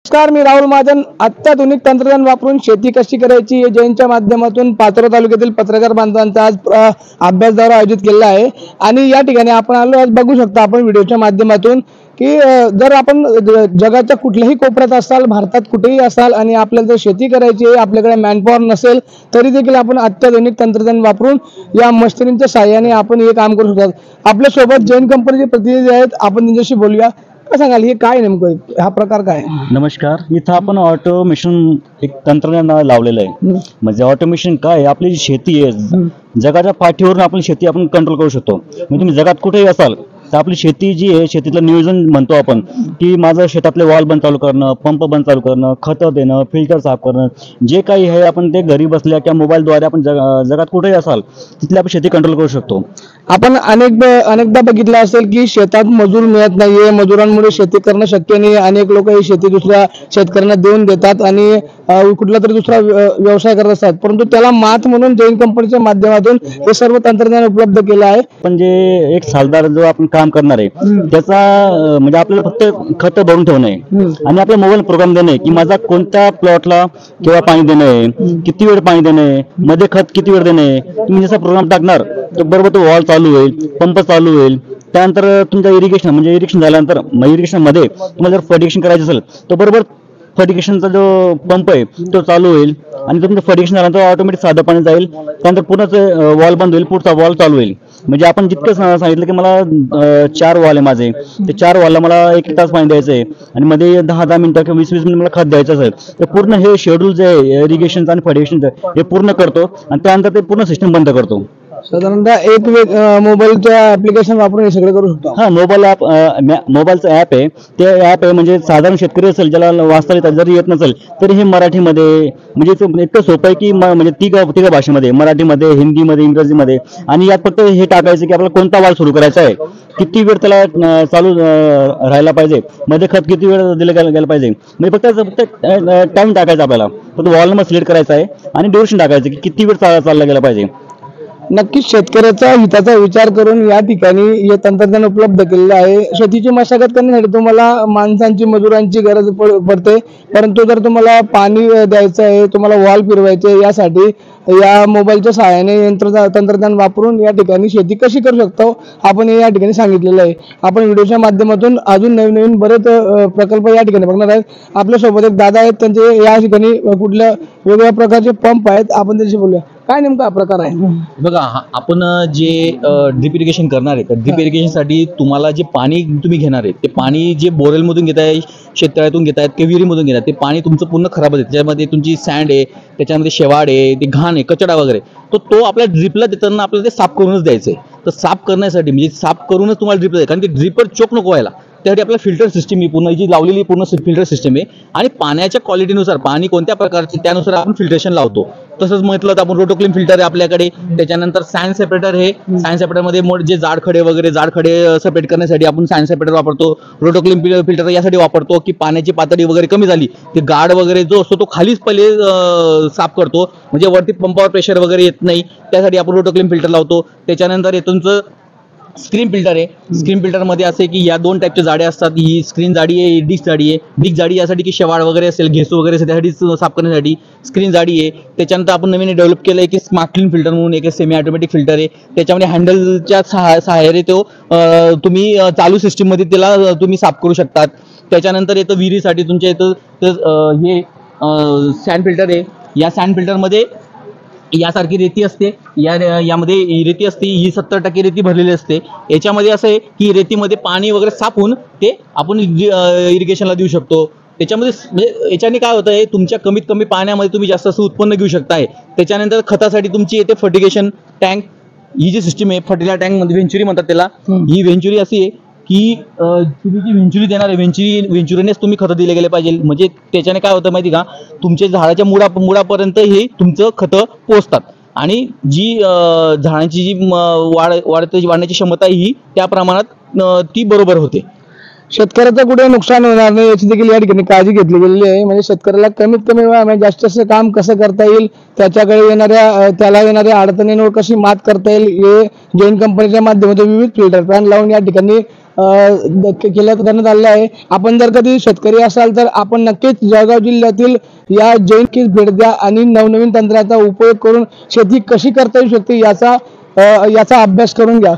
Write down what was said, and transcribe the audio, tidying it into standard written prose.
नमस्कार, मी राहुल महाजन. अत्याधुनिक तंत्रज्ञान वापरून शेती कशी करायची या जैनच्या माध्यमातून पाचोरा तालुक्यातील पत्रकार बांधवांचा आज अभ्यास दौरा आयोजित केला आहे. आणि या ठिकाणी आपण आलो, आज बघू शकता आपण व्हिडिओच्या माध्यमातून की जर आपण जगाच्या कुठल्याही कोपऱ्यात असाल, भारतात कुठेही असाल आणि आपल्याला जर शेती करायची आहे, आपल्याकडे मॅनपॉवर नसेल तरी देखील आपण अत्याधुनिक तंत्रज्ञान वापरून या मशिनरीच्या साहाय्याने आपण हे काम करू शकतो. आपल्यासोबत जैन कंपनीचे प्रतिनिधी आहेत, आपण त्यांच्याशी बोलूया. काय सांगाल, हे काय नेमकं हा प्रकार काय? नमस्कार. इथं आपण ऑटोमेशन एक तंत्रज्ञान लावलेलं आहे. म्हणजे ऑटोमेशन काय, आपली जी शेती आहे जगाच्या पाठीवरून आपली शेती आपण कंट्रोल करू शकतो. म्हणजे तुम्ही जगात कुठेही असाल तर आपली शेती जी आहे, शेतीतलं नियोजन म्हणतो आपण, की माझं शेतातले वॉल बंद चालू करणं, पंप बंद चालू करणं, खतं देणं, फिल्टर साफ करणं, जे काही आहे आपण ते घरी बसल्या किंवा मोबाईलद्वारे आपण जगात कुठेही असाल तिथली आपण शेती कंट्रोल करू शकतो. आपण अनेकदा बघितलं असेल की शेतात मजूर मिळत नाहीये, मजुरांमुळे शेती करणं शक्य नाही. अनेक लोक ही शेती दुसऱ्या शेतकऱ्यांना देऊन देतात आणि कुठला तरी दुसरा व्यवसाय करत असतात, परंतु त्याला मात म्हणून जैन कंपनीच्या माध्यमातून हे सर्व तंत्रज्ञान उपलब्ध केलं आहे. पण जे एक सालदार जो आपण काम करणार आहे त्याचा म्हणजे आपल्याला फक्त खत भरून ठेवणं आहे आणि आपल्या मोबाईल प्रोग्राम देणे की माझा कोणत्या प्लॉटला केव्हा पाणी देणं आहे, किती वेळ पाणी देणं आहे, मध्ये खत किती वेळ देणं आहे. तुम्ही जसा प्रोग्राम टाकणार तर बरोबर तो वॉल चालू होईल, पंप चालू होईल. त्यानंतर तुमच्या इरिगेशन झाल्यानंतर इरिगेशन मध्ये तुम्हाला जर फर्टिगेशन करायचं असेल तर बरोबर फर्टिगेशनचा जो पंप आहे तो चालू होईल आणि तुमचं फर्टिगेशन झाल्यानंतर ऑटोमॅटिक साधं पाणी जाईल. त्यानंतर पुन्हाच वॉल बंद होईल, पुढचा वॉल चालू होईल. म्हणजे आपण जितकं सांगितलं की मला 4 वॉल आहे माझे, ते 4 वॉलला मला 1 तास पाणी द्यायचं आहे आणि मध्ये 10-10 मिनिटं किंवा 20-20 मिनिट मला खत द्यायचं असेल तर पूर्ण हे शेड्यूल जे आहे इरिगेशनचं आणि फर्टिगेशनचं हे पूर्ण करतो आणि त्यानंतर ते पूर्ण सिस्टम बंद करतो. साधारणतः एक मोबाईलच्या ऍप्लिकेशन वापरून हे सगळं करू शकतो. हा, मोबाईलचं ऍप आहे. ते ऍप आहे म्हणजे साधारण शेतकरी असेल ज्याला वाचता येत जरी येत नसेल तरी हे मराठीमध्ये म्हणजे इतकं सोपं आहे की म्हणजे तिघ भाषेमध्ये, मराठीमध्ये, हिंदीमध्ये, इंग्रजीमध्ये. आणि यात फक्त हे टाकायचं की आपल्याला कोणता वाल सुरू करायचा आहे, किती वेळ त्याला चालू राहायला पाहिजे, मध्ये खत किती वेळ दिलं गेलं पाहिजे. म्हणजे फक्त टाइम टाकायचा, आपल्याला फक्त वॉल नंबर सिलेक्ट करायचा आहे आणि ड्युरेशन टाकायचं की किती वेळ चालला गेला पाहिजे. नक्कीच शेतकऱ्याचा हिताचा विचार करून या ठिकाणी हे तंत्रज्ञान उपलब्ध केलेलं आहे. शेतीची मशागत करण्यासाठी तुम्हाला माणसांची, मजुरांची गरज पडते, परंतु जर तुम्हाला पाणी द्यायचं आहे, तुम्हाला वॉल फिरवायचे, यासाठी या मोबाईलच्या सहाय्याने तंत्रज्ञान वापरून या ठिकाणी शेती कशी करू शकतो आपण हे या ठिकाणी सांगितलेलं आहे. आपण व्हिडिओच्या माध्यमातून अजून नवीन बरेच प्रकल्प या ठिकाणी बघणार आहेत. आपल्यासोबत एक दादा आहेत, त्यांचे या ठिकाणी कुठल्या वेगवेगळ्या प्रकारचे पंप आहेत, आपण त्यांच्याशी बोलूया. काय नेमका प्रकार आहे? बघा, आपण जे ड्रिप इरिगेशन करणार आहे तर ड्रिप इरिगेशनसाठी तुम्हाला जे पाणी तुम्ही घेणार आहे ते पाणी जे बोरवेलमधून घेताय, शेततळ्यातून घेतायत किंवा विहिरीमधून घेतायत, ते पाणी तुमचं पूर्ण खराब होते. त्याच्यामध्ये तुमची सँड आहे, त्याच्यामध्ये शेवाळ आहे, ते घाण आहे, कचरा वगैरे, तो आपल्या ड्रिपला देताना आपल्याला ते साफ करूनच द्यायचं आहे. तर साफ करण्यासाठी म्हणजे साफ करूनच तुम्हाला ड्रिपला द्यायचं, कारण ते ड्रिपर चोक नको व्हायला. त्यासाठी आपल्याला फिल्टर सिस्टीम ही पूर्ण जी लावलेली पूर्ण फिल्टर सिस्टीम आहे आणि पाण्याच्या क्वालिटीनुसार पाणी कोणत्या प्रकारचे त्यानुसार आपण फिल्ट्रेशन लावतो. तसंच म्हटलं तर आपण रोटोक्लीन फिल्टर आहे आपल्याकडे. त्याच्यानंतर सँड सेपरेटर आहे. सँड सेपरेटरमध्ये जे जाडखडे सेपरेट करण्यासाठी आपण सँड सेपरेटर वापरतो. रोटोक्लीन फिल्टर यासाठी वापरतो की पाण्याची पातळी वगैरे कमी झाली ते गाड वगैरे जो असतो तो खालीच पहिले साफ करतो, म्हणजे वरती पंपावर प्रेशर वगैरे येत नाही. त्यासाठी आपण रोटोक्लीन फिल्टर लावतो. त्याच्यानंतर हे तुमचं स्क्रीन फिल्टर आहे. स्क्रीन फिल्टरमध्ये असे की या 2 टाईपच्या जाड्या असतात. ही स्क्रीन जाडी आहे, डिस्क जाडी आहे. डिस्क जाडी यासाठी की शेवाळ वगैरे असेल, घेसू वगैरे असेल त्यासाठी साफ करण्यासाठी. स्क्रीन जाडी आहे. त्याच्यानंतर आपण नवीन डेव्हलप केलं आहे की स्मार्ट क्लीन फिल्टर म्हणून एक सेमी ऑटोमॅटिक फिल्टर आहे. त्याच्यामध्ये हँडलच्या सहाय्याने तो तुम्ही चालू सिस्टीममध्ये त्याला तुम्ही साफ करू शकतात. त्याच्यानंतर येतं विहिरीसाठी तुमच्या इथं हे सँड फिल्टर आहे. या सँड फिल्टरमध्ये यासारखी रेती असते, यामध्ये रेती असते, ही 70% रेती भरलेली असते. याच्यामध्ये असं आहे की रेतीमध्ये पाणी वगैरे साफ होऊन ते आपण इरिगेशनला देऊ शकतो. त्याच्यामध्ये म्हणजे याच्याने काय होतं आहे, तुमच्या कमीत कमी पाण्यामध्ये तुम्ही जास्त असं उत्पन्न घेऊ शकताय. त्याच्यानंतर खतासाठी तुमची येते फर्टिगेशन टँक. ही जी सिस्टीम आहे फर्टिलायझर टँकमध्ये व्हेंचुरी म्हणतात त्याला. ही व्हेंचुरी अशी आहे की तुम्ही जी व्हेंचुरी देणार आहे व्हेंचुरीनेच तुम्ही खतं दिले गेले पाहिजे. म्हणजे त्याच्याने काय होतं माहिती का, तुमच्या झाडाच्या मुळापर्यंत हे तुमचं खतं पोहोचतात आणि जी झाडांची जी वाढण्याची क्षमता आहे ही त्या प्रमाणात ती बरोबर होते. शेतकऱ्याचं कुठे नुकसान होणार नाही याची देखील या ठिकाणी काळजी घेतली गेलेली आहे. म्हणजे शेतकऱ्याला कमीत कमी वेळामध्ये जास्त काम कसं करता येईल, त्याला येणाऱ्या अडचणींवर कशी मात करता येईल, हे जैन कंपनीच्या माध्यमातून विविध फिल्टर प्लॅन लावून या ठिकाणी करण्यात आलेलं आहे. आपण जर कधी शेतकरी असाल तर आपण नक्कीच जळगाव जिल्ह्यातील या जैन भेट द्या आणि नवनवीन तंत्राचा उपयोग करून शेती कशी करता येऊ शकते याचा अभ्यास करून घ्या.